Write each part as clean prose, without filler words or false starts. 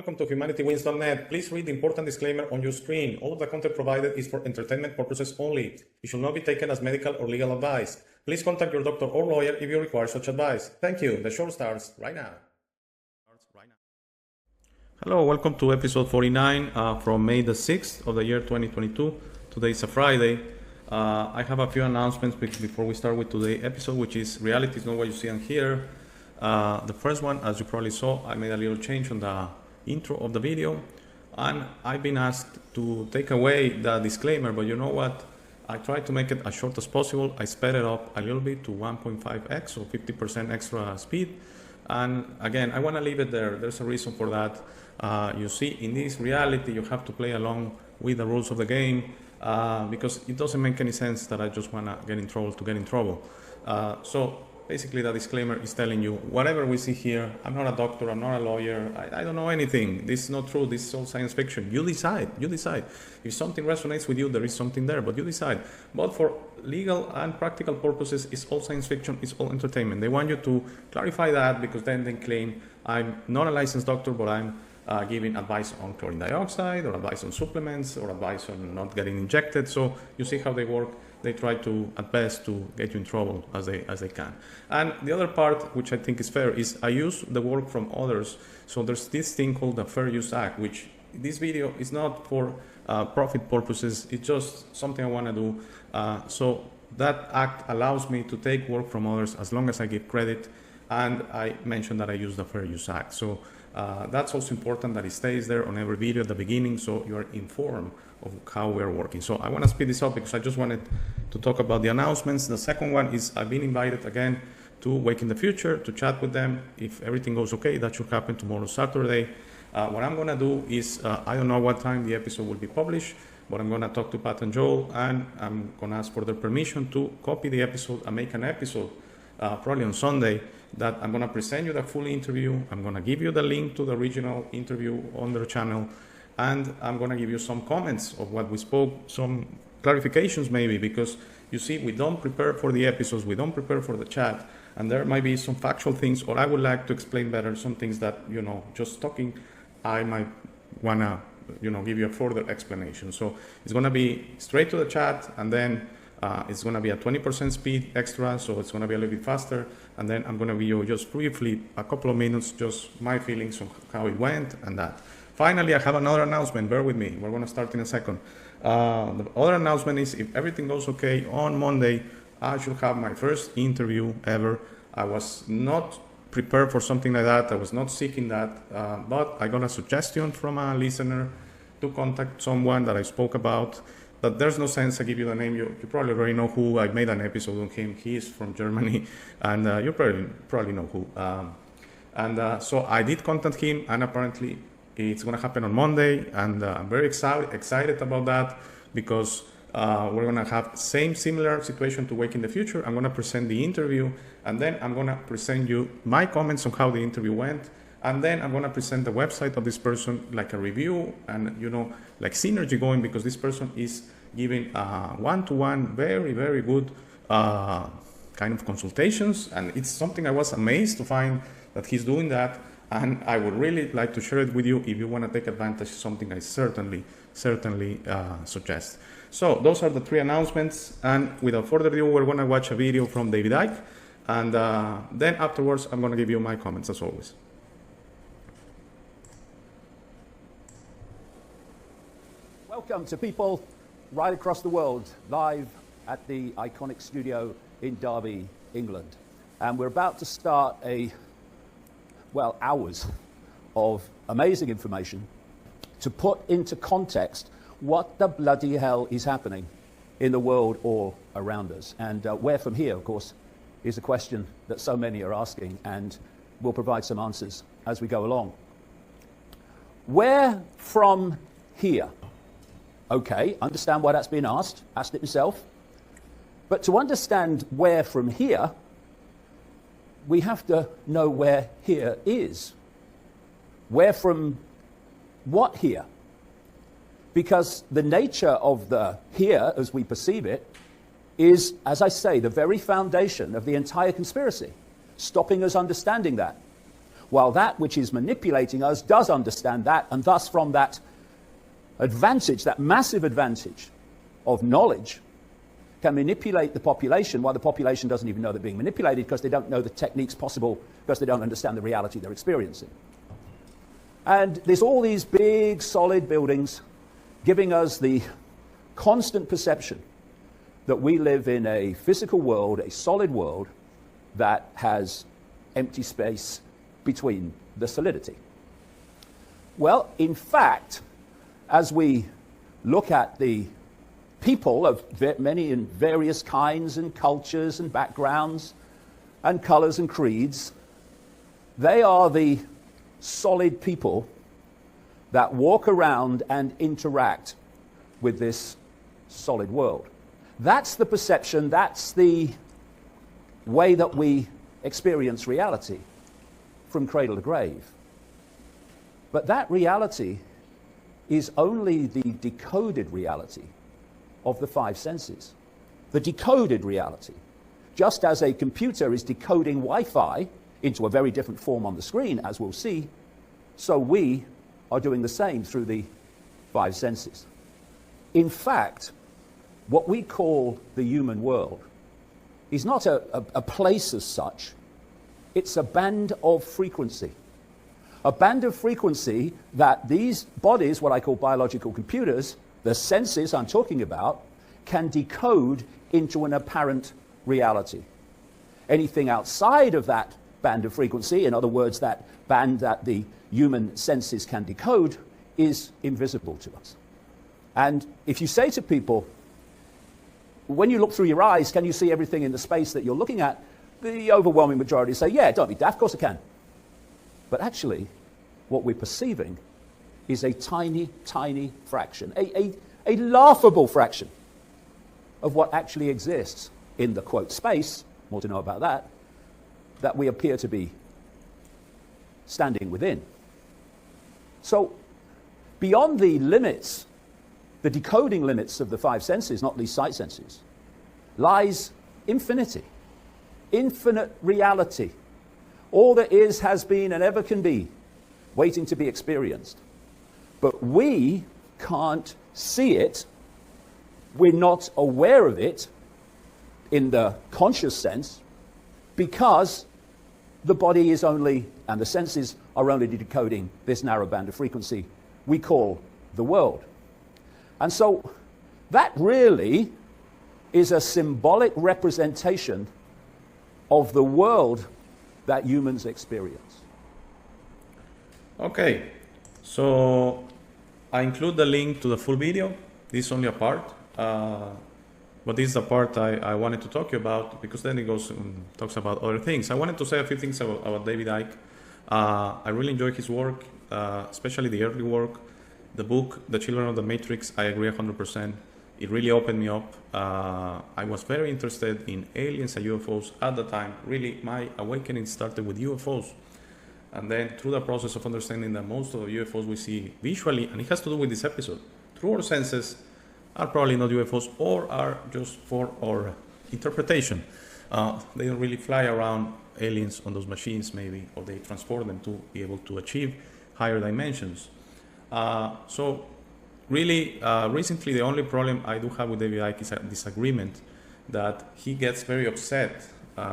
Welcome to HumanityWins.net. Please read the important disclaimer on your screen. All of the content provided is for entertainment purposes only. It should not be taken as medical or legal advice. Please contact your doctor or lawyer if you require such advice. Thank you. The show starts right now. Hello, welcome to episode 49 from May the 6th of the year 2022. Today is a Friday. I have a few announcements before we start with today's episode, which is reality is not what you see and hear. The first one, as you probably saw, I made a little change on the intro of the video, and I've been asked to take away the disclaimer, but you know what? I tried to make it as short as possible. I sped it up a little bit to 1.5x, or 50% extra speed. And again, I want to leave it there. There's a reason for that. You see, in this reality, you have to play along with the rules of the game because it doesn't make any sense that I just want to get in trouble to get in trouble. So basically, the disclaimer is telling you, whatever we see here, I'm not a doctor, I'm not a lawyer, I don't know anything. This is not true, this is all science fiction. You decide. If something resonates with you, there is something there, but you decide. But for legal and practical purposes, it's all science fiction, it's all entertainment. They want you to clarify that because then they claim, I'm not a licensed doctor, but I'm giving advice on chlorine dioxide, or advice on supplements, or advice on not getting injected. So you see how they work. They try to, at best, to get you in trouble as they can. And the other part, which I think is fair, is I use the work from others. So there's this thing called the Fair Use Act, which this video is not for profit purposes. It's just something I want to do. So that act allows me to take work from others as long as I give credit. And I mentioned that I use the Fair Use Act. So that's also important that it stays there on every video at the beginning, so you are informed of how we're working. So I want to speed this up because I just wanted to talk about the announcements. The second one is I've been invited again to Wake in the Future to chat with them. If everything goes okay, that should happen tomorrow, Saturday. What I'm going to do is, I don't know what time the episode will be published, but I'm going to talk to Pat and Joel, and I'm going to ask for their permission to copy the episode and make an episode probably on Sunday that I'm going to present you the full interview. I'm going to give you the link to the original interview on their channel, and I'm going to give you some comments of what we spoke, some clarifications maybe, because you see, we don't prepare for the episodes, we don't prepare for the chat, and there might be some factual things, or I would like to explain better some things that, just talking, I might want to, give you a further explanation. So it's going to be straight to the chat, and then it's going to be a 20% speed extra, so it's going to be a little bit faster. And then I'm going to give you just briefly a couple of minutes, just my feelings on how it went and that. Finally, I have another announcement. Bear with me. We're going to start in a second. The other announcement is, if everything goes okay, on Monday, I should have my first interview ever. I was not prepared for something like that. I was not seeking that, but I got a suggestion from a listener to contact someone that I spoke about. That there's no sense I give you the name. You probably already know who. I made an episode on him. He is from Germany, and you probably know who. So I did contact him, and apparently it's going to happen on Monday, and I'm very excited about that because we're going to have similar situation to Wake in the Future. I'm going to present the interview, and then I'm going to present you my comments on how the interview went. And then I'm going to present the website of this person, like a review, and like synergy going, because this person is giving one-to-one, very, very good kind of consultations. And it's something I was amazed to find that he's doing that. And I would really like to share it with you. If you want to take advantage of something, I certainly suggest. So those are the three announcements. And without further ado, we're going to watch a video from David Icke. And then afterwards, I'm going to give you my comments as always. Welcome to people right across the world, live at the iconic studio in Derby, England. And we're about to start hours of amazing information to put into context what the bloody hell is happening in the world all around us. And where from here, of course, is a question that so many are asking, and we'll provide some answers as we go along. Where from here? Okay, understand why that's been asked it myself. But to understand where from here, we have to know where here is. Where from what here? Because the nature of the here, as we perceive it, is, as I say, the very foundation of the entire conspiracy, stopping us understanding that. while that which is manipulating us does understand that, and thus from that advantage, that massive advantage of knowledge, can manipulate the population while the population doesn't even know they're being manipulated because they don't know the techniques possible, because they don't understand the reality they're experiencing. And there's all these big, solid buildings giving us the constant perception that we live in a physical world, a solid world, that has empty space between the solidity. Well, in fact, as we look at the people of many and various kinds and cultures and backgrounds and colors and creeds, they are the solid people that walk around and interact with this solid world. That's the perception, that's the way that we experience reality from cradle to grave. But that reality is only the decoded reality of the five senses. The decoded reality. Just as a computer is decoding Wi-Fi into a very different form on the screen, as we'll see, so we are doing the same through the five senses. In fact, what we call the human world is not a place as such. It's a band of frequency. A band of frequency that these bodies, what I call biological computers, the senses I'm talking about, can decode into an apparent reality. Anything outside of that band of frequency, in other words, that band that the human senses can decode, is invisible to us. And if you say to people, when you look through your eyes, can you see everything in the space that you're looking at? The overwhelming majority say, yeah, don't be daft, of course I can. But actually, what we're perceiving is a tiny, tiny fraction, a laughable fraction of what actually exists in the, quote, space, more to know about that we appear to be standing within. So, beyond the limits, the decoding limits of the five senses, not least sight senses, lies infinity, infinite reality. All that is, has been, and ever can be, waiting to be experienced. But we can't see it. We're not aware of it in the conscious sense because the body is only, and the senses are only decoding this narrow band of frequency we call the world. And so that really is a symbolic representation of the world that humans experience. Okay, so I include the link to the full video. This is only a part, but this is the part I wanted to talk to you about, because then it goes and talks about other things. I wanted to say a few things about David Icke. I really enjoy his work, especially the early work. The book, The Children of the Matrix, I agree 100%. It really opened me up. I was very interested in aliens and UFOs at the time. Really, my awakening started with UFOs. And then through the process of understanding that most of the UFOs we see visually, and it has to do with this episode, through our senses, are probably not UFOs or are just for our interpretation. They don't really fly around, aliens on those machines maybe, or they transport them to be able to achieve higher dimensions. So really, recently the only problem I do have with David Icke is a disagreement that he gets very upset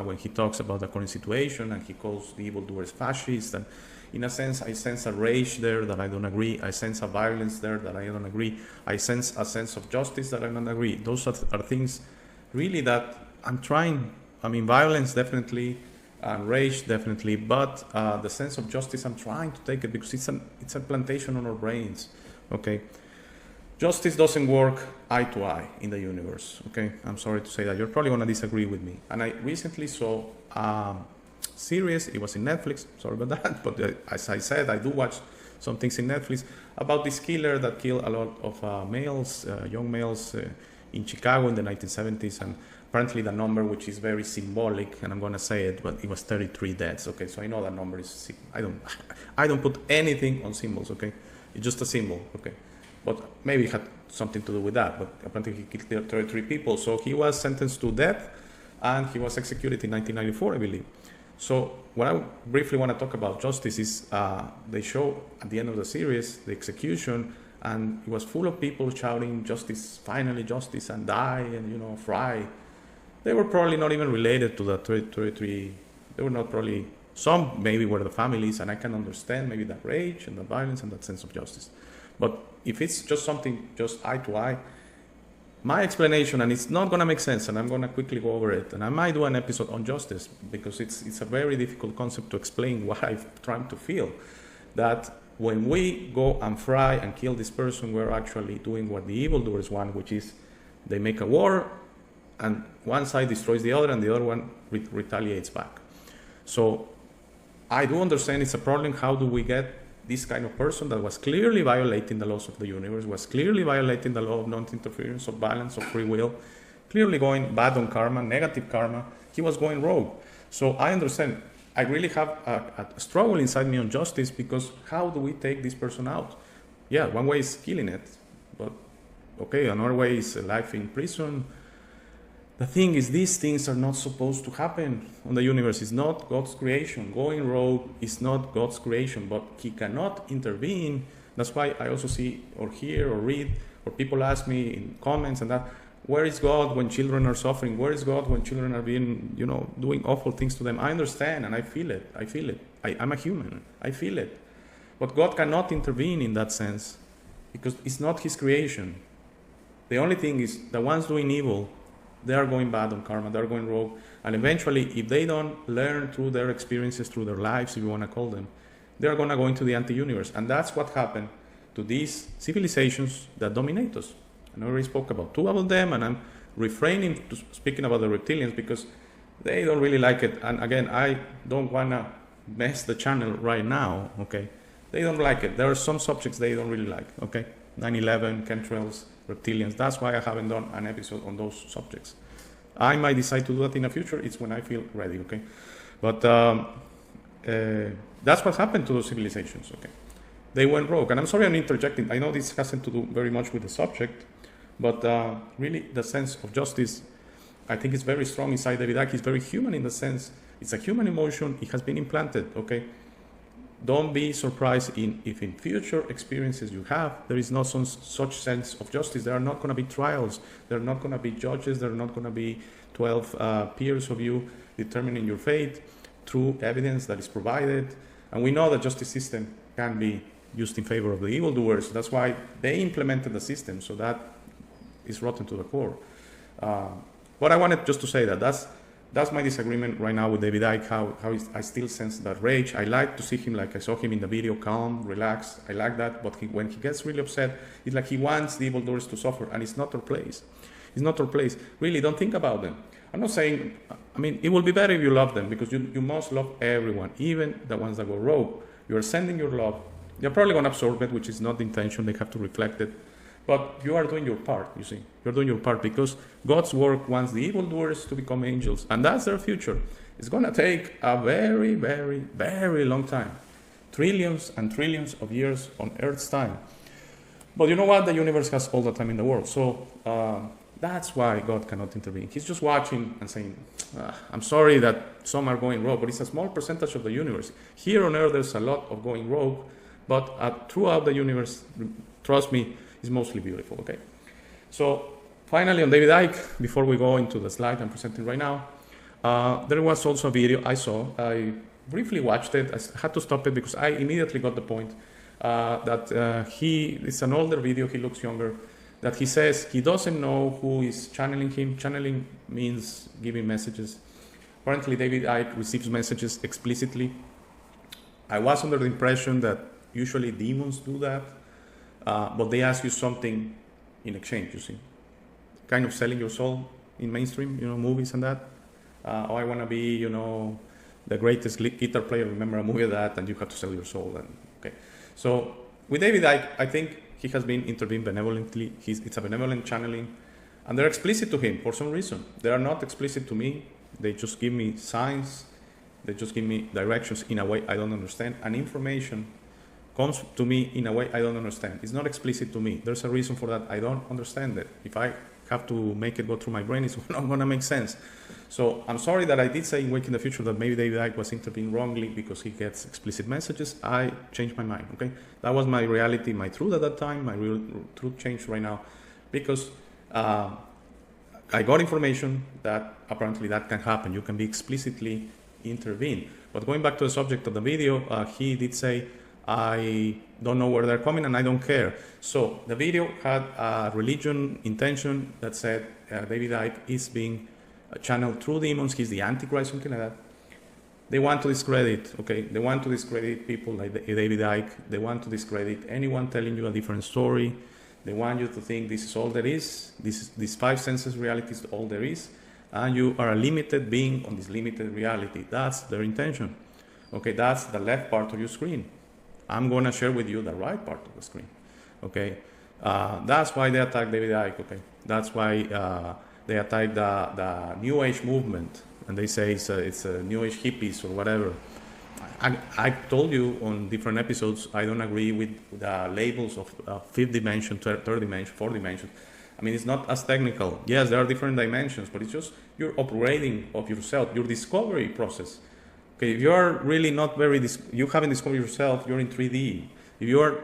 when he talks about the current situation, and he calls the evildoers fascists. And in a sense, I sense a rage there that I don't agree. I sense a violence there that I don't agree. I sense a sense of justice that I don't agree. Those are things really that I'm trying. I mean, violence definitely, rage definitely, but the sense of justice, I'm trying to take it because it's a plantation on our brains. Okay. Justice doesn't work eye to eye in the universe, okay? I'm sorry to say that. You're probably going to disagree with me. And I recently saw a series, it was in Netflix, sorry about that, but as I said, I do watch some things in Netflix, about this killer that killed a lot of males, young males in Chicago in the 1970s, and apparently the number, which is very symbolic, and I'm going to say it, but it was 33 deaths, okay? So I know that number is, I don't put anything on symbols, okay? It's just a symbol, okay? But maybe it had something to do with that. But apparently he killed 33 people. So he was sentenced to death, and he was executed in 1994, I believe. So what I briefly want to talk about justice is they show at the end of the series the execution, and it was full of people shouting justice, finally justice, and die, and fry. They were probably not even related to the 33. They were not probably, some maybe were the families, and I can understand maybe that rage and that violence and that sense of justice. But if it's just something just eye to eye, my explanation, and it's not going to make sense, and I'm going to quickly go over it, and I might do an episode on justice, because it's a very difficult concept to explain what I'm trying to feel, that when we go and fry and kill this person, we're actually doing what the evildoers want, which is they make a war, and one side destroys the other, and the other one retaliates back. So I do understand it's a problem. How do we get this kind of person that was clearly violating the laws of the universe, was clearly violating the law of non-interference, of balance, of free will, clearly going bad on karma, negative karma? He was going rogue. So I understand. I really have a struggle inside me on justice, because how do we take this person out? Yeah, one way is killing it, but okay, another way is life in prison. The thing is, these things are not supposed to happen on the universe. It's not God's creation. Going rogue is not God's creation, but He cannot intervene. That's why I also see or hear or read, or people ask me in comments and that, where is God when children are suffering? Where is God when children are being, doing awful things to them? I understand and I feel it. I'm a human. I feel it. But God cannot intervene in that sense, because it's not His creation. The only thing is, the ones doing evil, they are going bad on karma, they are going rogue, and eventually, if they don't learn through their experiences, through their lives, if you want to call them, they are going to go into the anti-universe. And that's what happened to these civilizations that dominate us. I already spoke about two of them, and I'm refraining to speaking about the reptilians, because they don't really like it. And again, I don't want to mess the channel right now, okay? They don't like it. There are some subjects they don't really like, okay? 9/11, chemtrails, reptilians. That's why I haven't done an episode on those subjects. I might decide to do that in the future. It's when I feel ready, okay? But that's what happened to those civilizations, okay? They went rogue. And I'm sorry I'm interjecting. I know this hasn't to do very much with the subject, but really the sense of justice, I think, is very strong inside David Icke. He's very human in the sense, it's a human emotion. It has been implanted, okay? Don't be surprised if in future experiences you have, there is no such sense of justice. There are not going to be trials. There are not going to be judges. There are not going to be 12 peers of you determining your fate through evidence that is provided. And we know the justice system can be used in favor of the evildoers. That's why they implemented the system, so that is rotten to the core. But I wanted just to say that's my disagreement right now with David Icke, how I still sense that rage. I like to see him like I saw him in the video, calm, relaxed. I like that. But when he gets really upset, it's like he wants the evildoers to suffer, and it's not their place. It's not their place. Really, don't think about them. I'm not saying, it will be better if you love them, because you must love everyone, even the ones that go rogue. You are sending your love. They're probably going to absorb it, which is not the intention. They have to reflect it. But you are doing your part, you see. You're doing your part, because God's work wants the evildoers to become angels. And that's their future. It's going to take a very, very, very long time. Trillions and trillions of years on Earth's time. But you know what? The universe has all the time in the world. So that's why God cannot intervene. He's just watching and saying, I'm sorry that some are going rogue, but it's a small percentage of the universe. Here on Earth, there's a lot of going rogue. But throughout the universe, trust me, is mostly beautiful, okay? So finally on David Icke, before we go into the slide I'm presenting right now, there was also a video I briefly watched it. I had to stop it because I immediately got the point that it's an older video, he looks younger, that he says he doesn't know who is channeling him. Channeling means giving messages. Apparently David Icke receives messages explicitly. I was under the impression that usually demons do that. But they ask you something in exchange, you see. Kind of selling your soul in mainstream, movies and that. I want to be, the greatest guitar player. Remember a movie of that, and you have to sell your soul. Okay. So with David Icke, I think he has been intervened benevolently. It's a benevolent channeling. And they're explicit to him for some reason. They are not explicit to me. They just give me signs. They just give me directions in a way I don't understand. And information comes to me in a way I don't understand. It's not explicit to me. There's a reason for that. I don't understand it. If I have to make it go through my brain, it's not going to make sense. So I'm sorry that I did say in Wake in the Future that maybe David Icke was intervening wrongly because he gets explicit messages. I changed my mind, okay? That was my reality, my truth at that time. My real truth changed right now because I got information that apparently that can happen. You can be explicitly intervened. But going back to the subject of the video, he did say, I don't know where they're coming and I don't care. So the video had a religion intention that said David Icke is being channeled through demons. He's the Antichrist, something like that. They want to discredit, okay? They want to discredit people like David Icke. They want to discredit anyone telling you a different story. They want you to think this is all there is. This five senses reality is all there is. And you are a limited being on this limited reality. That's their intention. Okay, that's the left part of your screen. I'm going to share with you the right part of the screen. Okay, that's why they attacked David Icke. Okay, that's why they attacked the New Age movement, and they say it's a New Age hippies or whatever. I told you on different episodes I don't agree with the labels of fifth dimension, third dimension, fourth dimension. I mean, it's not as technical. Yes, there are different dimensions, but it's just your operating of yourself, your discovery process. Okay, if you are really not you haven't discovered yourself, you're in 3D. If you are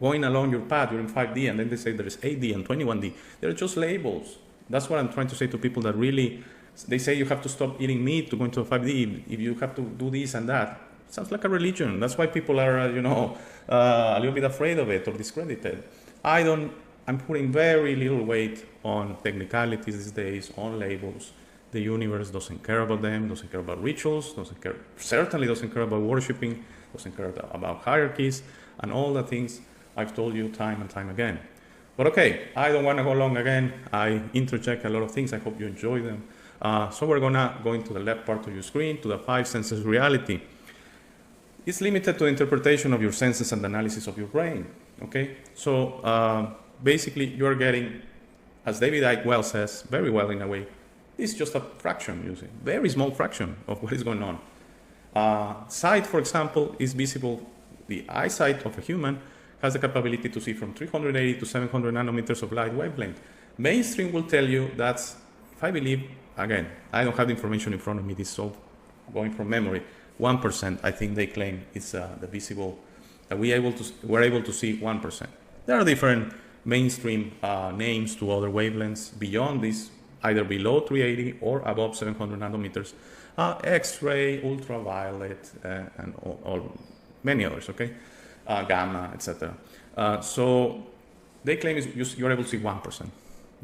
going along your path, you're in 5D, and then they say there's 8D and 21D. They're just labels. That's what I'm trying to say to people that really, they say you have to stop eating meat to go into a 5D. If you have to do this and that, it sounds like a religion. That's why people are, a little bit afraid of it or discredited. I'm putting very little weight on technicalities these days, on labels. The universe doesn't care about them, doesn't care about rituals, certainly doesn't care about worshiping, doesn't care about hierarchies, and all the things I've told you time and time again. But okay, I don't want to go long again. I interject a lot of things. I hope you enjoy them. So we're going to go into the left part of your screen, to the five senses reality. It's limited to interpretation of your senses and analysis of your brain. Okay, so basically you're getting, as David Icke well says, very well in a way, it's just a fraction, you see, very small fraction of what is going on. Sight, for example, is visible. The eyesight of a human has the capability to see from 380 to 700 nanometers of light wavelength. Mainstream will tell you that's, if I believe, again, I don't have the information in front of me, this is all going from memory, 1%, I think they claim it's the visible, that we're able to see 1%. There are different mainstream names to other wavelengths beyond this, either below 380 or above 700 nanometers, X-ray, ultraviolet, and all many others, okay? Gamma, etc. So they claim you're able to see 1%.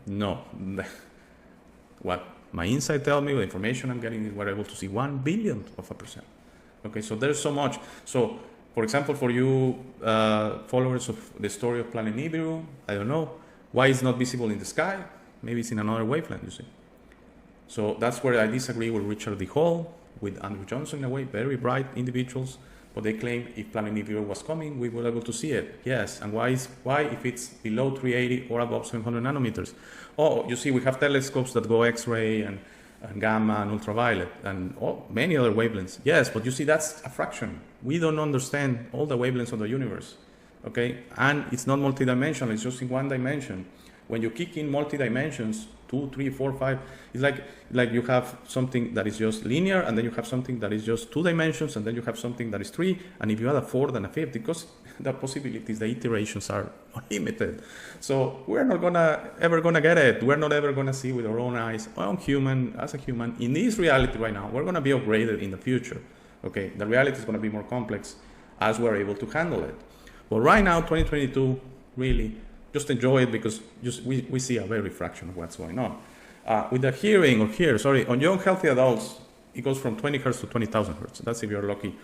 No. What my insight tells me, the information I'm getting, is we're able to see 1 billionth of a percent. Okay, so there's so much. So, for example, for you followers of the story of Planet Nibiru, I don't know, why it's not visible in the sky? Maybe it's in another wavelength, you see. So that's where I disagree with Richard D. Hall, with Andrew Johnson in a way, very bright individuals, but they claim if Planet Nibiru was coming, we were able to see it. Yes, and why if it's below 380 or above 700 nanometers? Oh, you see, we have telescopes that go X-ray and gamma and ultraviolet and many other wavelengths. Yes, but you see, that's a fraction. We don't understand all the wavelengths of the universe, okay? And it's not multidimensional, it's just in one dimension. When you kick in multi-dimensions, 2, 3, 4, 5, it's like you have something that is just linear, and then you have something that is just 2 dimensions, and then you have something that is 3, and if you add a 4th and a 5th, because the possibilities, the iterations are unlimited. So we're not ever gonna get it. We're not ever gonna see with our own eyes, as a human, in this reality right now. We're gonna be upgraded in the future. Okay, the reality is gonna be more complex as we're able to handle it. But right now, 2022, really, just enjoy it because we see a very fraction of what's going on. With the hearing on young healthy adults, it goes from 20 hertz to 20,000 hertz. That's if you're lucky.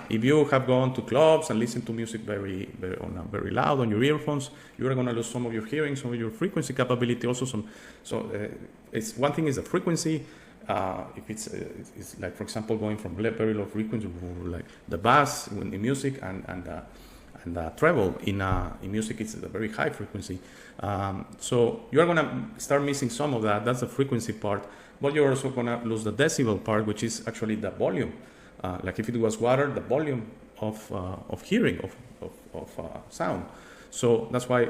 If you have gone to clubs and listened to music very loud on your earphones, you're going to lose some of your hearing, some of your frequency capability. Also, it's one thing is the frequency. If it's like, for example, going from very low frequency, like the bass in the music and treble in music, it's a very high frequency. So you're going to start missing some of that. That's the frequency part. But you're also going to lose the decibel part, which is actually the volume. Like if it was water, the volume of hearing, of sound. So that's why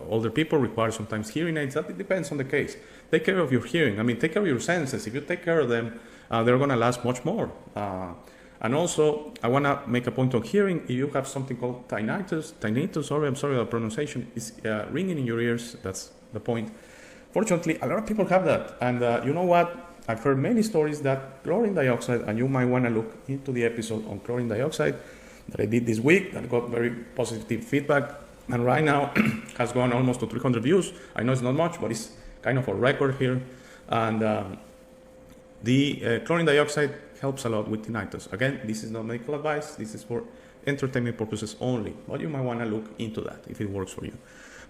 older people require sometimes hearing aids. That it depends on the case. Take care of your hearing. I mean, take care of your senses. If you take care of them, they're going to last much more. And also, I want to make a point on hearing. If you have something called tinnitus, sorry, I'm sorry, the pronunciation is ringing in your ears. That's the point. Fortunately, a lot of people have that. And you know what? I've heard many stories that chlorine dioxide, and you might want to look into the episode on chlorine dioxide that I did this week that got very positive feedback. And right now has gone almost to 300 views. I know it's not much, but it's kind of a record here. And the chlorine dioxide helps a lot with tinnitus. Again, this is not medical advice. This is for entertainment purposes only. But you might want to look into that if it works for you.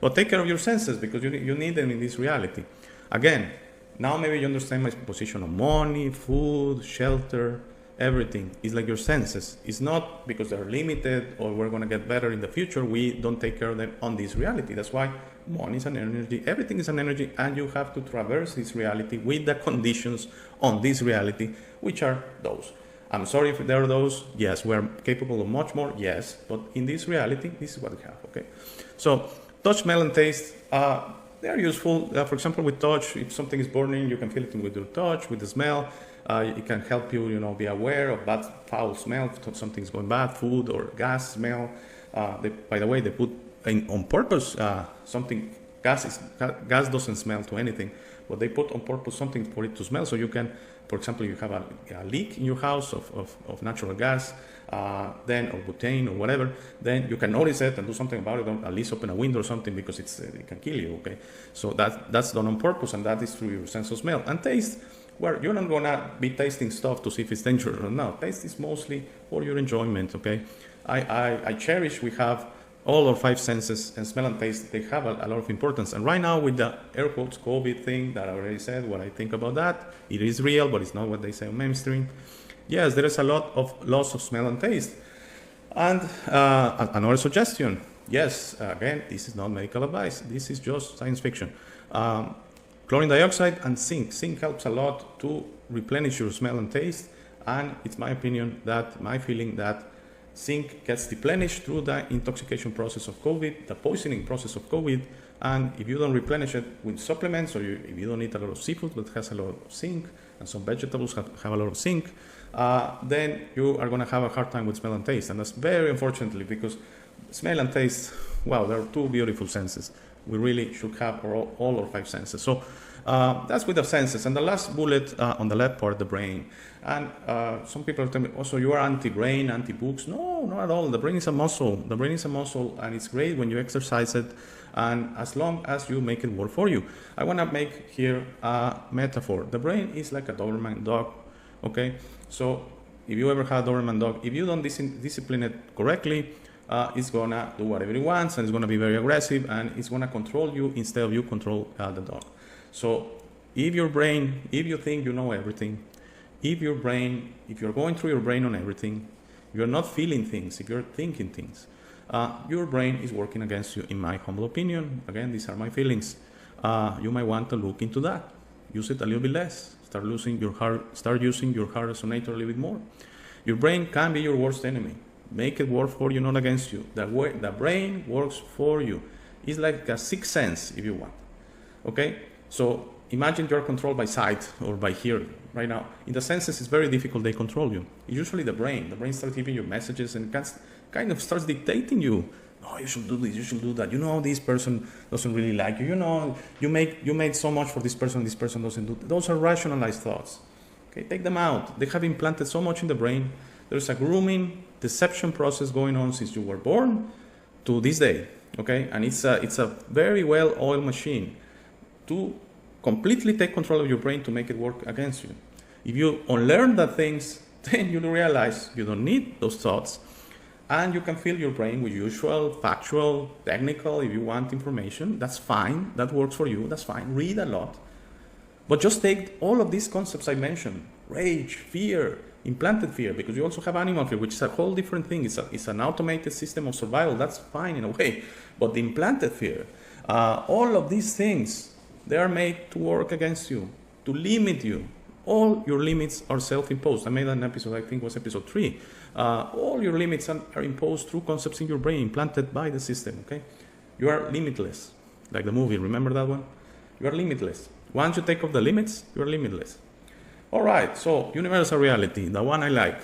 But take care of your senses because you need them in this reality. Again, now maybe you understand my position on money, food, shelter, everything. It's like your senses. It's not because they're limited or we're going to get better in the future. We don't take care of them on this reality. That's why money is an energy. Everything is an energy, and you have to traverse this reality with the conditions on this reality, which are those. I'm sorry if there are those. Yes, we're capable of much more. Yes, but in this reality, this is what we have. Okay. So touch, smell, and taste. They are useful. For example, with touch, if something is burning, you can feel it with your touch, with the smell. It can help you, be aware of bad, foul smell, if something's going bad, food or gas smell. By the way, they put on purpose something. Gas doesn't smell to anything, but they put on purpose something for it to smell. So you can, for example, you have a leak in your house of natural gas, then or butane or whatever, then you can notice it and do something about it. Or at least open a window or something because it can kill you. Okay, so that's done on purpose, and that is through your sense of smell and taste. Where you're not gonna be tasting stuff to see if it's dangerous or not. Taste is mostly for your enjoyment. Okay, I cherish. We have all our 5 senses, and smell and taste, they have a lot of importance. And right now with the air quotes COVID thing that I already said, what I think about that, it is real, but it's not what they say on mainstream. Yes, there is a lot of loss of smell and taste. And another suggestion, yes, again, this is not medical advice. This is just science fiction. Chlorine dioxide and zinc. Zinc helps a lot to replenish your smell and taste. And it's my opinion that, my feeling that zinc gets replenished through the intoxication process of COVID, the poisoning process of COVID, and if you don't replenish it with supplements, or if you don't eat a lot of seafood that has a lot of zinc, and some vegetables have a lot of zinc, then you are going to have a hard time with smell and taste. And that's very unfortunately, because smell and taste, wow, they're 2 beautiful senses. We really should have all our 5 senses. So that's with the senses. And the last bullet on the left part, the brain. And some people tell me, also, you are anti-brain, anti-books. No, not at all. The brain is a muscle. The brain is a muscle, and it's great when you exercise it, and as long as you make it work for you. I want to make here a metaphor. The brain is like a Doberman dog, okay? So if you ever had a Doberman dog, if you don't discipline it correctly, it's going to do whatever it wants, and it's going to be very aggressive, and it's going to control you instead of you control the dog. So if your brain, if you think you know everything, if you're going through your brain on everything, you're not feeling things, if you're thinking things, your brain is working against you, in my humble opinion. Again, these are my feelings. You might want to look into that. Use it a little bit less. Start using your heart resonator a little bit more. Your brain can be your worst enemy. Make it work for you, not against you. The brain works for you. It's like a sixth sense, if you want. Okay? So imagine you're controlled by sight or by hearing right now. In the senses, it's very difficult. They control you. It's usually the brain. The brain starts giving you messages and kind of starts dictating you. Oh, you should do this. You should do that. This person doesn't really like you. You made so much for this person. This person doesn't do that. Those are rationalized thoughts. Okay, take them out. They have implanted so much in the brain. There's a grooming, deception process going on since you were born to this day. Okay, and it's a very well-oiled machine to completely take control of your brain to make it work against you. If you unlearn that things, then you realize you don't need those thoughts, and you can fill your brain with usual, factual, technical. If you want information, that's fine. That works for you. That's fine. Read a lot. But just take all of these concepts I mentioned: rage, fear, implanted fear, because you also have animal fear, which is a whole different thing. It's an automated system of survival. That's fine in a way. But the implanted fear, all of these things, they are made to work against you, to limit you. All your limits are self-imposed. I made an episode, I think it was episode 3. All your limits are imposed through concepts in your brain, implanted by the system, okay? You are limitless. like the movie. Remember that one? You are limitless. Once you take off the limits, you are limitless. All right, so universal reality, the one I like.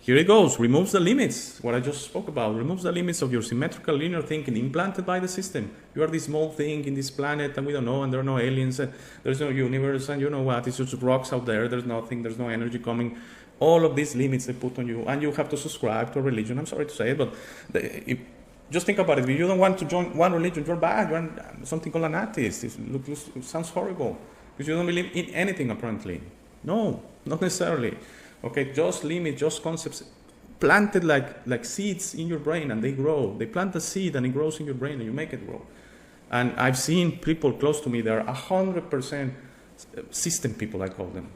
Here it goes, removes the limits, what I just spoke about, removes the limits of your symmetrical linear thinking implanted by the system. You are this small thing in this planet and we don't know, and there are no aliens, and there's no universe, and you know what, it's just rocks out there, there's nothing, there's no energy coming. All of these limits they put on you, and you have to subscribe to a religion. I'm sorry to say it, but just think about it. If you don't want to join one religion, you're bad. You're something called an atheist. It sounds horrible because you don't believe in anything, apparently. No, not necessarily. Okay, just limits, just concepts planted like seeds in your brain, and they grow. They plant a seed and it grows in your brain, and you make it grow. And I've seen people close to me, they're 100% system people, I call them.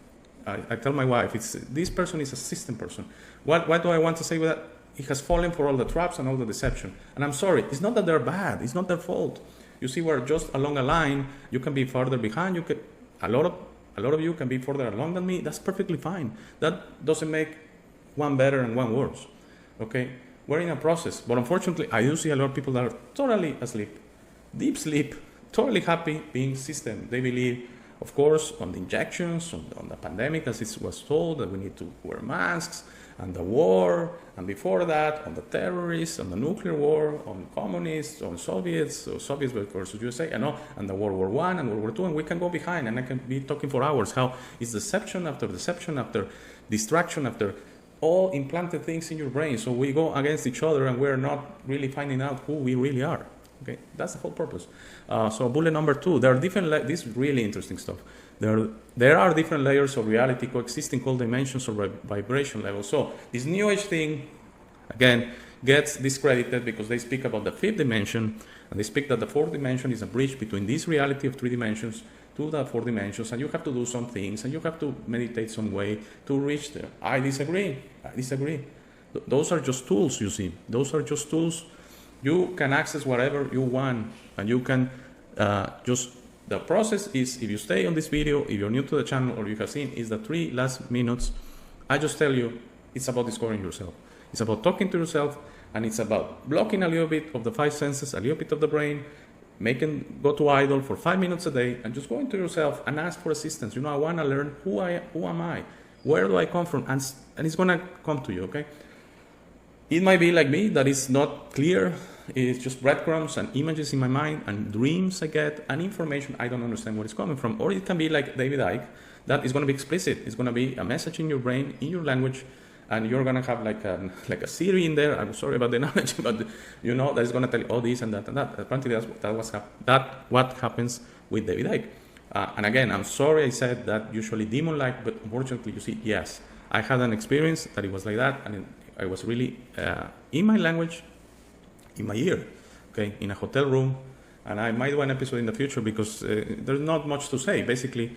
I tell my wife, this person is a system person. What do I want to say with that? He has fallen for all the traps and all the deception. And I'm sorry, it's not that they're bad. It's not their fault. You see, we're just along a line. You can be farther behind. A lot of you can be further along than me. That's perfectly fine. That doesn't make one better and one worse. Okay? We're in a process. But unfortunately, I do see a lot of people that are totally asleep. Deep sleep, totally happy being system. They believe, of course, on the injections, on the pandemic, as it was told, that we need to wear masks, and the war, and before that, on the terrorists, on the nuclear war, on communists, on Soviets, versus USA, and the World War I and World War II, and we can go behind, and I can be talking for hours, how it's deception after distraction after all implanted things in your brain, so we go against each other, and we're not really finding out who we really are. Okay, that's the whole purpose. So bullet number 2, there are different, this is really interesting stuff. There are different layers of reality coexisting called dimensions or vibration levels. So this new age thing, again, gets discredited because they speak about the 5th dimension, and they speak that the 4th dimension is a bridge between this reality of 3 dimensions to the 4 dimensions, and you have to do some things, and you have to meditate some way to reach there. I disagree. Those are just tools, you see. Those are just tools. You can access whatever you want, and you can the process is, if you stay on this video, if you're new to the channel or you have seen, is the 3 last minutes. I just tell you, it's about discovering yourself. It's about talking to yourself, and it's about blocking a little bit of the 5 senses, a little bit of the brain, go to idle for 5 minutes a day, and just go into yourself and ask for assistance. I want to learn who am I? Where do I come from? And it's going to come to you, okay? It might be like me, that is not clear. It's just breadcrumbs and images in my mind and dreams I get and information I don't understand where it's coming from. Or it can be like David Icke, that is going to be explicit. It's going to be a message in your brain, in your language, and you're going to have like a Siri in there. I'm sorry about the knowledge, but that is going to tell you all this and that and that. Apparently that's what happens with David Icke. And again, I'm sorry I said that usually demon-like, but unfortunately, you see, yes, I had an experience that it was like that, and I was really in my language, in my ear, okay, in a hotel room, and I might do an episode in the future because there's not much to say. Basically,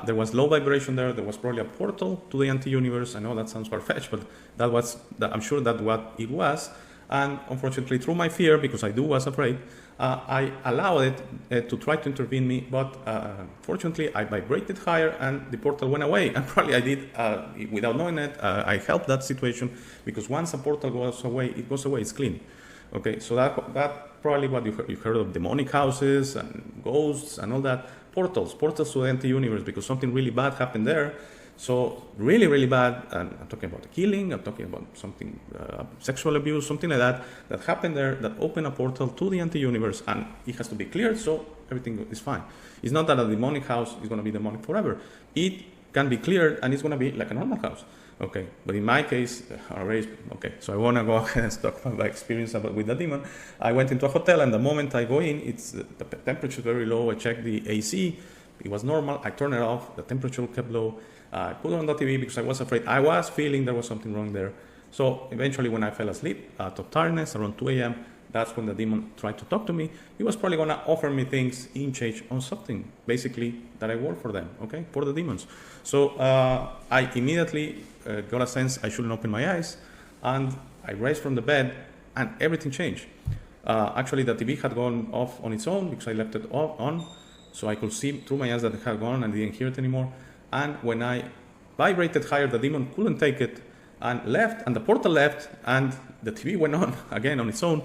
there was low vibration there. There was probably a portal to the anti-universe. I know that sounds far-fetched, but I'm sure that's what it was. And unfortunately, through my fear, because I was afraid, I allowed it to try to intervene me, but fortunately, I vibrated higher and the portal went away. And probably I did, without knowing it, I helped that situation, because once a portal goes away, it's clean. Okay, so that probably what you heard of demonic houses and ghosts and all that. Portals to the anti-universe, because something really bad happened there. So really, really bad, and I'm talking about a killing, I'm talking about something, sexual abuse, something like that happened there, that opened a portal to the anti-universe, and it has to be cleared, so everything is fine. It's not that a demonic house is going to be demonic forever. It can be cleared, and it's going to be like a normal house. Okay, but in my case, okay, so I want to go ahead and talk about my experience with the demon. I went into a hotel, and the moment I go in, the temperature is very low. I checked the AC, it was normal. I turned it off, the temperature kept low. I put on the TV because I was afraid. I was feeling there was something wrong there. So eventually, when I fell asleep out of tiredness around 2 a.m., that's when the demon tried to talk to me. He was probably going to offer me things in change on something, basically, that I work for them, okay, for the demons. So I immediately got a sense I shouldn't open my eyes, and I raised from the bed, and everything changed. Actually, the TV had gone off on its own because I left it on, so I could see through my eyes that it had gone and I didn't hear it anymore. And when I vibrated higher, the demon couldn't take it and left, and the portal left, and the TV went on again on its own.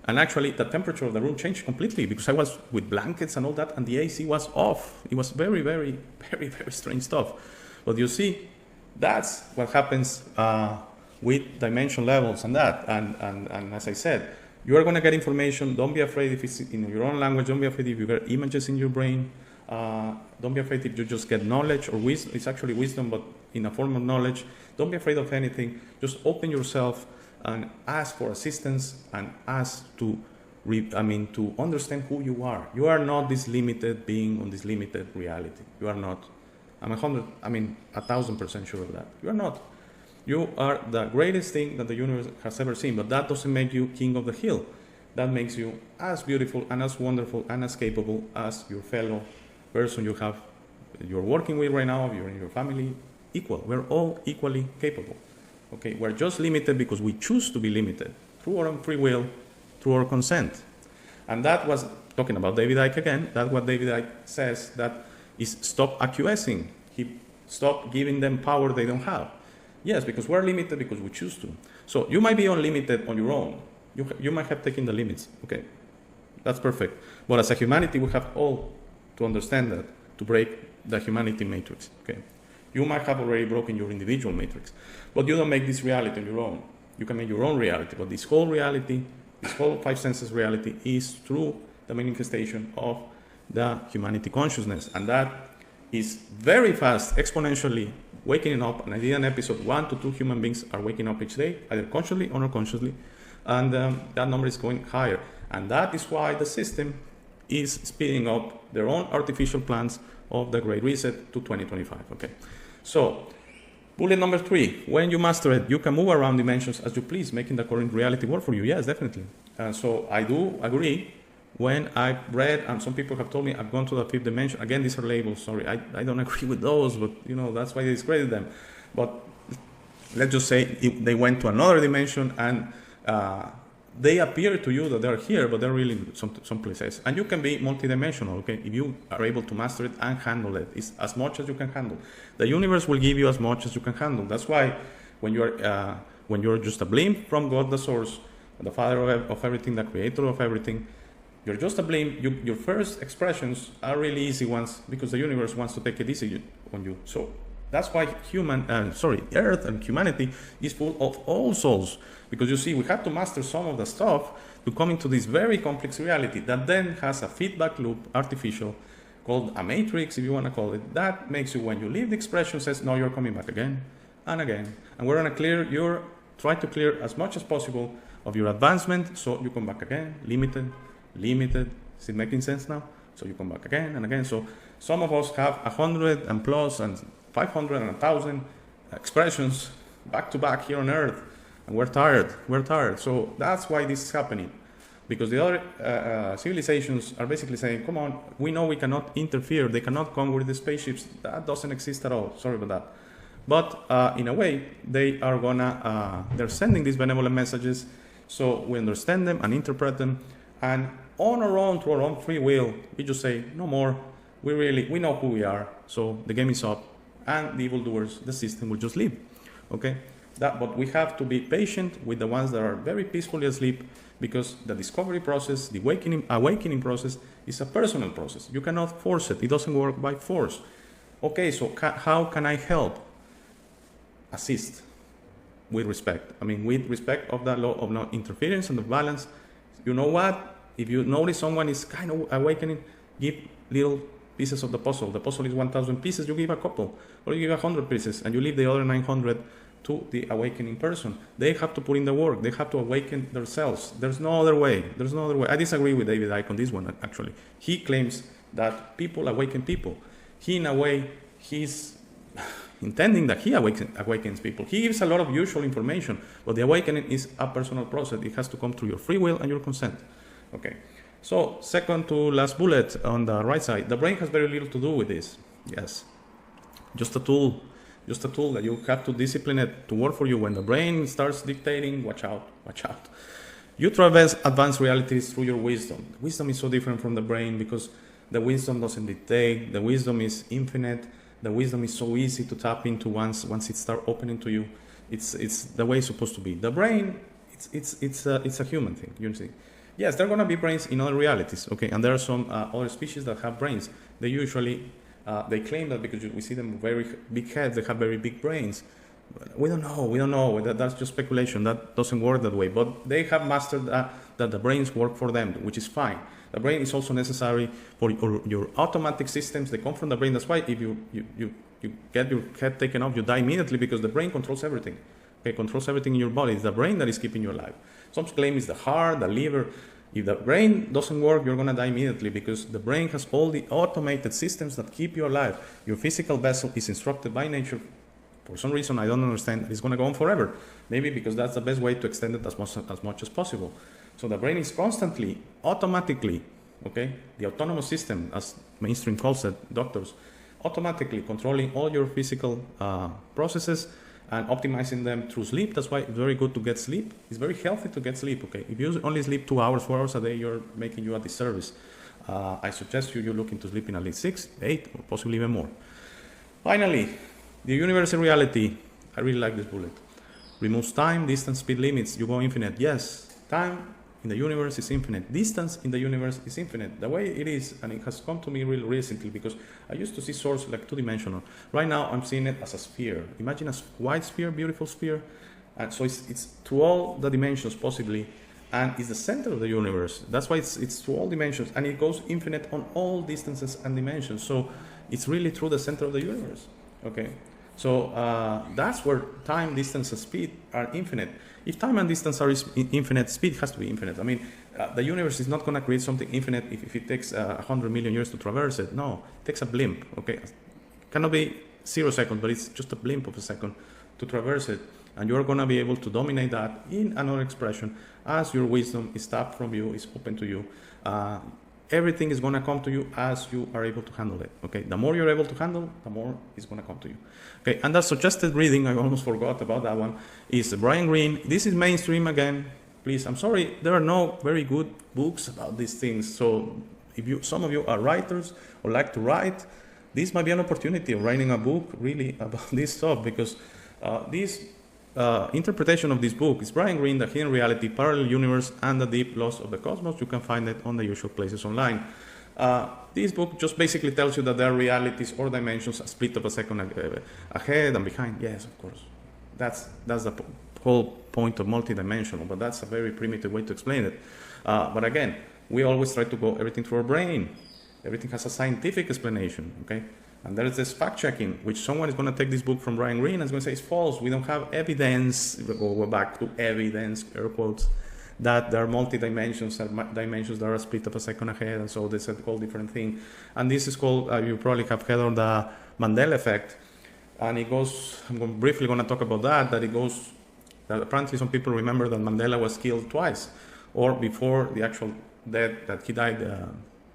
And actually, the temperature of the room changed completely because I was with blankets and all that, and the AC was off. It was very, very, very, very strange stuff. But you see, that's what happens with dimension levels and that. And as I said, you are going to get information. Don't be afraid if it's in your own language. Don't be afraid if you get images in your brain. Don't be afraid if you just get knowledge or wisdom. It's actually wisdom, but in a form of knowledge. Don't be afraid of anything. Just open yourself and ask for assistance and ask to understand who you are. You are not this limited being on this limited reality. You are not. I'm 1,000% sure of that. You are not. You are the greatest thing that the universe has ever seen, but that doesn't make you king of the hill. That makes you as beautiful and as wonderful and as capable as your fellow person you're working with right now, you're in your family, equal. We're all equally capable. Okay, we're just limited because we choose to be limited through our own free will, through our consent. And that was, talking about David Icke again, that's what David Icke says, that is stop acquiescing. He stopped giving them power they don't have. Yes, because we're limited because we choose to. So you might be unlimited on your own. You might have taken the limits. Okay, that's perfect. But as a humanity, we have all to understand that, to break the humanity matrix. Okay. You might have already broken your individual matrix, but you don't make this reality on your own. You can make your own reality, but this whole reality, this whole five senses reality is through the manifestation of the humanity consciousness. And that is very fast, exponentially waking up. And I did an episode, 1 to 2 human beings are waking up each day, either consciously or unconsciously. And that number is going higher. And that is why the system is speeding up their own artificial plans of the Great Reset to 2025. Okay. So, bullet number 3, when you master it, you can move around dimensions as you please, making the current reality work for you. Yes, definitely. So I do agree. When I read, and some people have told me I've gone to the 5th dimension, again, these are labels, sorry, I don't agree with those, but that's why they discredit them. But let's just say they went to another dimension and they appear to you that they're here, but they're really in some places. And you can be multidimensional, okay? If you are able to master it and handle it, it's as much as you can handle. The universe will give you as much as you can handle. That's why when you're just a blimp from God, the source, the Father of everything, the Creator of everything, you're just a blimp. Your first expressions are really easy ones because the universe wants to take it easy on you. So that's why Earth and humanity is full of all souls. Because you see, we have to master some of the stuff to come into this very complex reality that then has a feedback loop, artificial, called a matrix, if you want to call it. That makes you, when you leave the expression, says, no, you're coming back again and again. And we're going to try to clear as much as possible of your advancement, so you come back again, limited. Is it making sense now? So you come back again and again. So some of us have 100 and plus and 500 and 1,000 expressions back to back here on Earth. And we're tired. So that's why this is happening. Because the other civilizations are basically saying, come on, we know we cannot interfere. They cannot come with the spaceships. That doesn't exist at all. Sorry about that. But in a way, they're sending these benevolent messages. So we understand them and interpret them. And on our own, through our own free will, we just say, no more. We know who we are. So the game is up. And the evildoers, the system will just leave. Okay? But we have to be patient with the ones that are very peacefully asleep, because the discovery process, the awakening process, is a personal process. You cannot force it. It doesn't work by force. Okay, so how can I help? Assist with respect. With respect of the law of non-interference and the balance. You know what? If you notice someone is kind of awakening, give little pieces of the puzzle. The puzzle is 1,000 pieces. You give a couple, or you give 100 pieces, and you leave the other 900 to the awakening person. They have to put in the work. They have to awaken themselves. There's no other way. I disagree with David Icke on this one, actually. He claims that people awaken people. He, in a way, he's intending that he awakens people. He gives a lot of usual information, but the awakening is a personal process. It has to come through your free will and your consent. Okay. So, second to last bullet on the right side. The brain has very little to do with this. Yes. Just a tool that you have to discipline it to work for you. When the brain starts dictating, watch out. You traverse advanced realities through your wisdom. Wisdom is so different from the brain because the wisdom doesn't dictate. The wisdom is infinite. The wisdom is so easy to tap into once it starts opening to you. It's the way it's supposed to be. The brain, it's a human thing. You see, yes, there are going to be brains in other realities, okay? And there are some other species that have brains. They usually, they claim that because we see them very big heads, they have very big brains. We don't know. That's just speculation. That doesn't work that way. But they have mastered that the brains work for them, which is fine. The brain is also necessary for your automatic systems. They come from the brain. That's why if you get your head taken off, you die immediately because the brain controls everything. Okay, controls everything in your body. It's the brain that is keeping you alive. Some claim it's the heart, the liver. If the brain doesn't work, you're going to die immediately because the brain has all the automated systems that keep you alive. Your physical vessel is instructed by nature. For some reason, I don't understand, it's going to go on forever. Maybe because that's the best way to extend it as much as possible. So the brain is constantly, automatically, okay, the autonomous system, as mainstream calls it, doctors, automatically controlling all your physical processes and optimizing them through sleep. That's why it's very good to get sleep. It's very healthy to get sleep, okay? If you only sleep 2 hours, 4 hours a day, you're making you a disservice. I suggest you look into sleeping at least 6, 8, or possibly even more. Finally, the universal reality, I really like this bullet. Removes time, distance, speed limits. You go infinite. Yes, time in the universe is infinite. Distance in the universe is infinite. The way it is, and it has come to me really recently because I used to see source like two-dimensional. Right now, I'm seeing it as a sphere. Imagine a white sphere, beautiful sphere. And so it's through all the dimensions possibly, and it's the center of the universe. That's why it's through all dimensions, and it goes infinite on all distances and dimensions. So it's really through the center of the universe. Okay, so that's where time, distance, and speed are infinite. If time and distance are infinite, speed has to be infinite. I mean, the universe is not going to create something infinite if it takes 100 million years to traverse it. No, it takes a blimp. Okay, it cannot be 0 seconds, but it's just a blimp of a second to traverse it. And you're going to be able to dominate that in another expression as your wisdom is tapped from you, is open to you. Everything is going to come to you as you are able to handle it. Okay, the more you're able to handle, the more it's going to come to you. Okay, and the suggested reading, I almost forgot about that one, is Brian Greene. This is mainstream again. Please, I'm sorry, there are no very good books about these things. So if some of you are writers or like to write, this might be an opportunity of writing a book really about this stuff, because this interpretation of this book is Brian Greene, The Hidden Reality, Parallel Universe, and the Deep Laws of the Cosmos. You can find it on the usual places online. This book just basically tells you that there are realities or dimensions a split of a second ahead and behind. Yes, of course. That's the whole point of multidimensional, but that's a very primitive way to explain it. But again, we always try to go everything through our brain. Everything has a scientific explanation, okay? And there is this fact-checking, which someone is going to take this book from Brian Greene and is going to say it's false. We don't have evidence. We'll go back to evidence, air quotes, that there are multi-dimensions, dimensions that are split up a second ahead, and so this is a whole different thing. And this is called, you probably have heard of the Mandela effect. And it goes, briefly going to talk about that it goes, that apparently some people remember that Mandela was killed twice, or before the actual death, that he died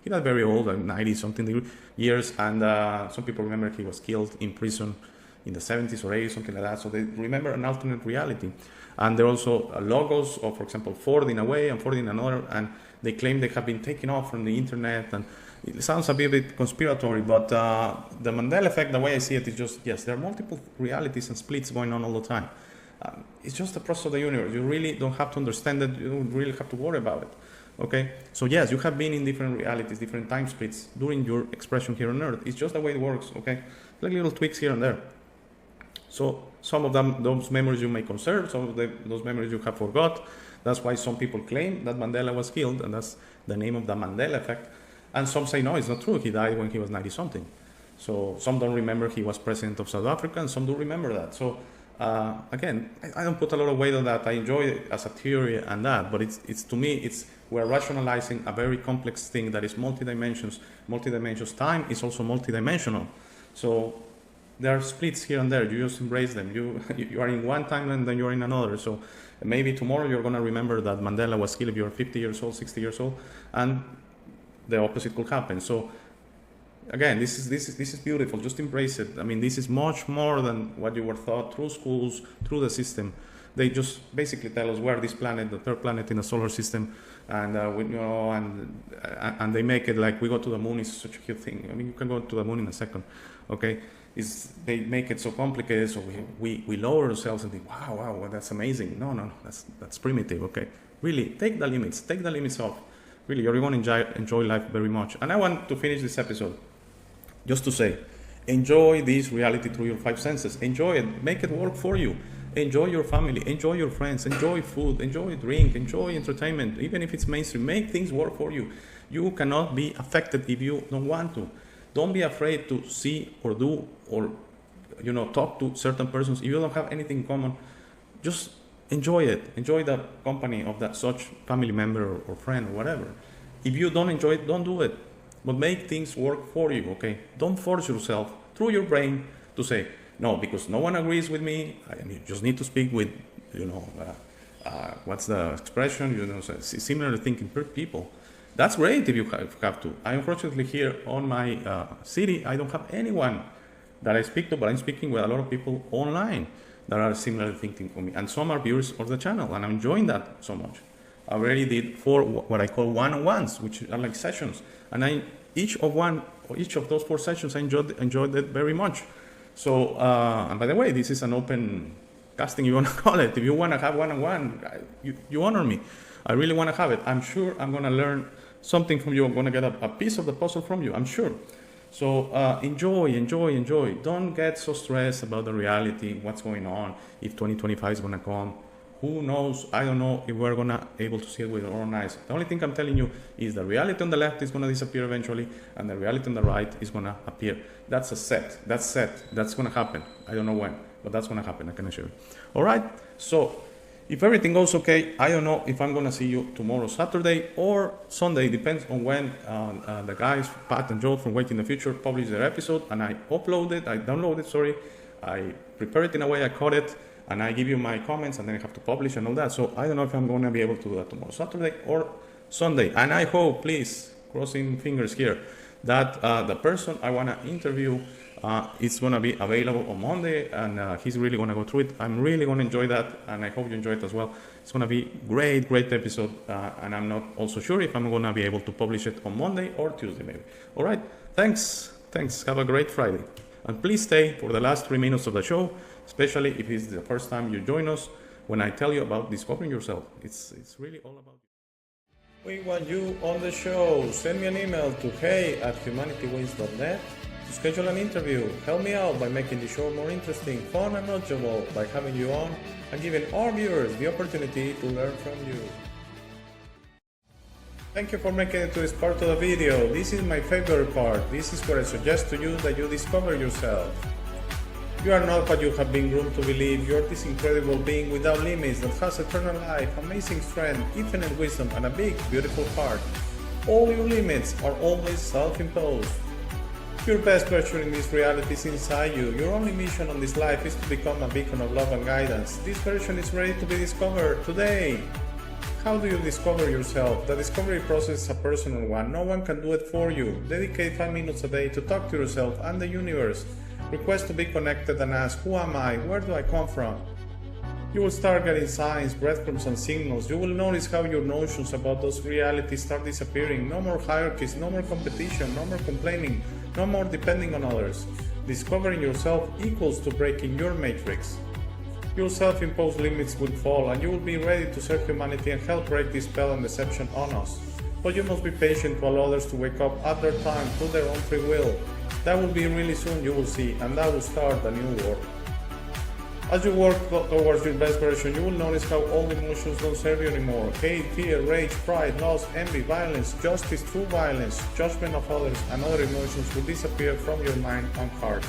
very old, 90-something years, and some people remember he was killed in prison in the 70s or 80s, something like that. So they remember an alternate reality. And there are also logos of, for example, Ford in a way and Ford in another, and they claim they have been taken off from the internet. And it sounds a bit conspiratory, but the Mandela effect, the way I see it, is just, yes, there are multiple realities and splits going on all the time. It's just the process of the universe. You really don't have to understand it. You don't really have to worry about it. Okay, so yes, you have been in different realities, different time splits during your expression here on Earth. It's just the way it works, okay? Like little tweaks here and there. So some of them, those memories you may conserve, some of those memories you have forgot. That's why some people claim that Mandela was killed, and that's the name of the Mandela effect. And some say, no, it's not true. He died when he was 90-something. So some don't remember he was president of South Africa, and some do remember that. So again, I don't put a lot of weight on that. I enjoy it as a theory and that, but it's to me, we're rationalizing a very complex thing that is multi-dimensions. Multi-dimensions. Time is also multi-dimensional. So there are splits here and there. You just embrace them. You are in one time and then you're in another. So maybe tomorrow you're going to remember that Mandela was killed if you're 50 years old, 60 years old, and the opposite could happen. So again, this is beautiful. Just embrace it. I mean, this is much more than what you were taught through schools, through the system. They just basically tell us we're this planet, the third planet in the solar system, and and they make it like we go to the moon is such a cute thing. I mean, you can go to the moon in a second, okay? they make it so complicated, so we lower ourselves and think, wow, well, that's amazing. No, that's primitive. Okay, really take the limits off. Really, you're going to enjoy life very much. And I want to finish this episode just to say, enjoy this reality through your five senses. Enjoy it, make it work for you. Enjoy your family, enjoy your friends, enjoy food, enjoy drink, enjoy entertainment, even if it's mainstream. Make things work for you. You cannot be affected if you don't want to. Don't be afraid to see or do or talk to certain persons. If you don't have anything in common, just enjoy it. Enjoy the company of that such family member or friend or whatever. If you don't enjoy it, don't do it. But make things work for you, okay? Don't force yourself through your brain to say, no, because no one agrees with me. You just need to speak with, what's the expression? Similar thinking people. That's great if you have to. I unfortunately here on my city, I don't have anyone that I speak to, but I'm speaking with a lot of people online that are similarly thinking for me. And some are viewers of the channel, and I'm enjoying that so much. I already did 4 what I call one-on-ones, which are like sessions. And each of those 4 sessions, I enjoyed it very much. So, and by the way, this is an open casting, you want to call it. If you want to have one-on-one, you honor me. I really want to have it. I'm sure I'm going to learn something from you. I'm going to get a piece of the puzzle from you, I'm sure. So enjoy. Don't get so stressed about the reality, what's going on, if 2025 is going to come. Who knows? I don't know if we're going to able to see it with our own eyes. The only thing I'm telling you is the reality on the left is going to disappear eventually, and the reality on the right is going to appear. That's set. That's going to happen. I don't know when, but that's going to happen, I can assure you. All right? So if everything goes okay, I don't know if I'm going to see you tomorrow, Saturday, or Sunday. Depends on when the guys, Pat and Joel from Waiting the Future, publish their episode, and I download it, I prepare it in a way, I cut it, and I give you my comments, and then I have to publish and all that. So I don't know if I'm going to be able to do that tomorrow, Saturday or Sunday. And I hope, please, crossing fingers here, that the person I want to interview is going to be available on Monday, and he's really going to go through it. I'm really going to enjoy that, and I hope you enjoy it as well. It's going to be great episode, and I'm not also sure if I'm going to be able to publish it on Monday or Tuesday maybe. All right, thanks. Have a great Friday. And please stay for the last 3 minutes of the show, especially if it's the first time you join us, when I tell you about discovering yourself. It's really all about you. We want you on the show. Send me an email to hey@humanitywins.net to schedule an interview. Help me out by making the show more interesting, fun, and knowledgeable by having you on and giving our viewers the opportunity to learn from you. Thank you for making it to this part of the video. This is my favorite part. This is where I suggest to you that you discover yourself. You are not what you have been groomed to believe. You are this incredible being without limits that has eternal life, amazing strength, infinite wisdom, and a big, beautiful heart. All your limits are always self-imposed. Your best version in this reality is inside you. Your only mission on this life is to become a beacon of love and guidance. This version is ready to be discovered today. How do you discover yourself? The discovery process is a personal one. No one can do it for you. Dedicate 5 minutes a day to talk to yourself and the universe. Request to be connected and ask, who am I? Where do I come from? You will start getting signs, breadcrumbs, and signals. You will notice how your notions about those realities start disappearing. No more hierarchies, no more competition, no more complaining, no more depending on others. Discovering yourself equals to breaking your matrix. Your self-imposed limits will fall, and you will be ready to serve humanity and help break this spell and deception on us. But you must be patient to allow others to wake up at their time through their own free will. That will be really soon, you will see, and that will start a new world. As you work towards your best version, you will notice how all emotions don't serve you anymore. Hate, fear, rage, pride, loss, envy, violence, justice, true violence, judgment of others, and other emotions will disappear from your mind and heart.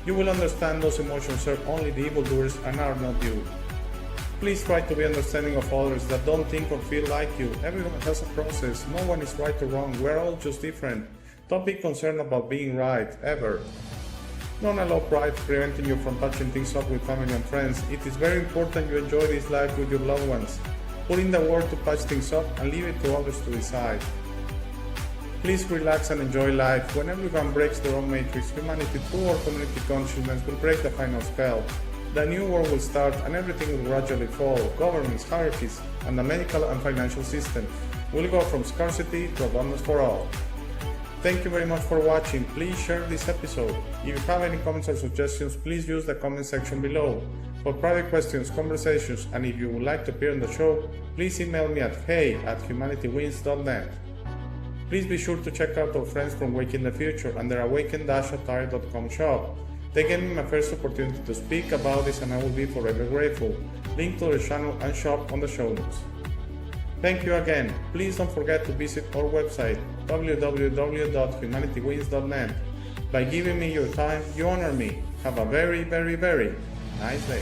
You will understand those emotions serve only the evildoers and are not you. Please try to be understanding of others that don't think or feel like you. Everyone has a process. No one is right or wrong. We're all just different. Don't be concerned about being right, ever. Don't allow pride preventing you from patching things up with family and friends. It is very important you enjoy this life with your loved ones. Put in the work to patch things up and leave it to others to decide. Please relax and enjoy life. When everyone breaks their own matrix, humanity through our community consciousness will break the final spell. The new world will start and everything will gradually fall. Governments, hierarchies, and the medical and financial system will go from scarcity to abundance for all. Thank you very much for watching. Please share this episode. If you have any comments or suggestions, please use the comment section below. For private questions, conversations, and if you would like to appear on the show, please email me at hey@humanitywins.net. Please be sure to check out our friends from Waking the Future and their awaken-attire.com shop. They gave me my first opportunity to speak about this and I will be forever grateful. Link to their channel and shop on the show notes. Thank you again. Please don't forget to visit our website www.humanitywins.net. By giving me your time, you honor me. Have a very, very, very nice day.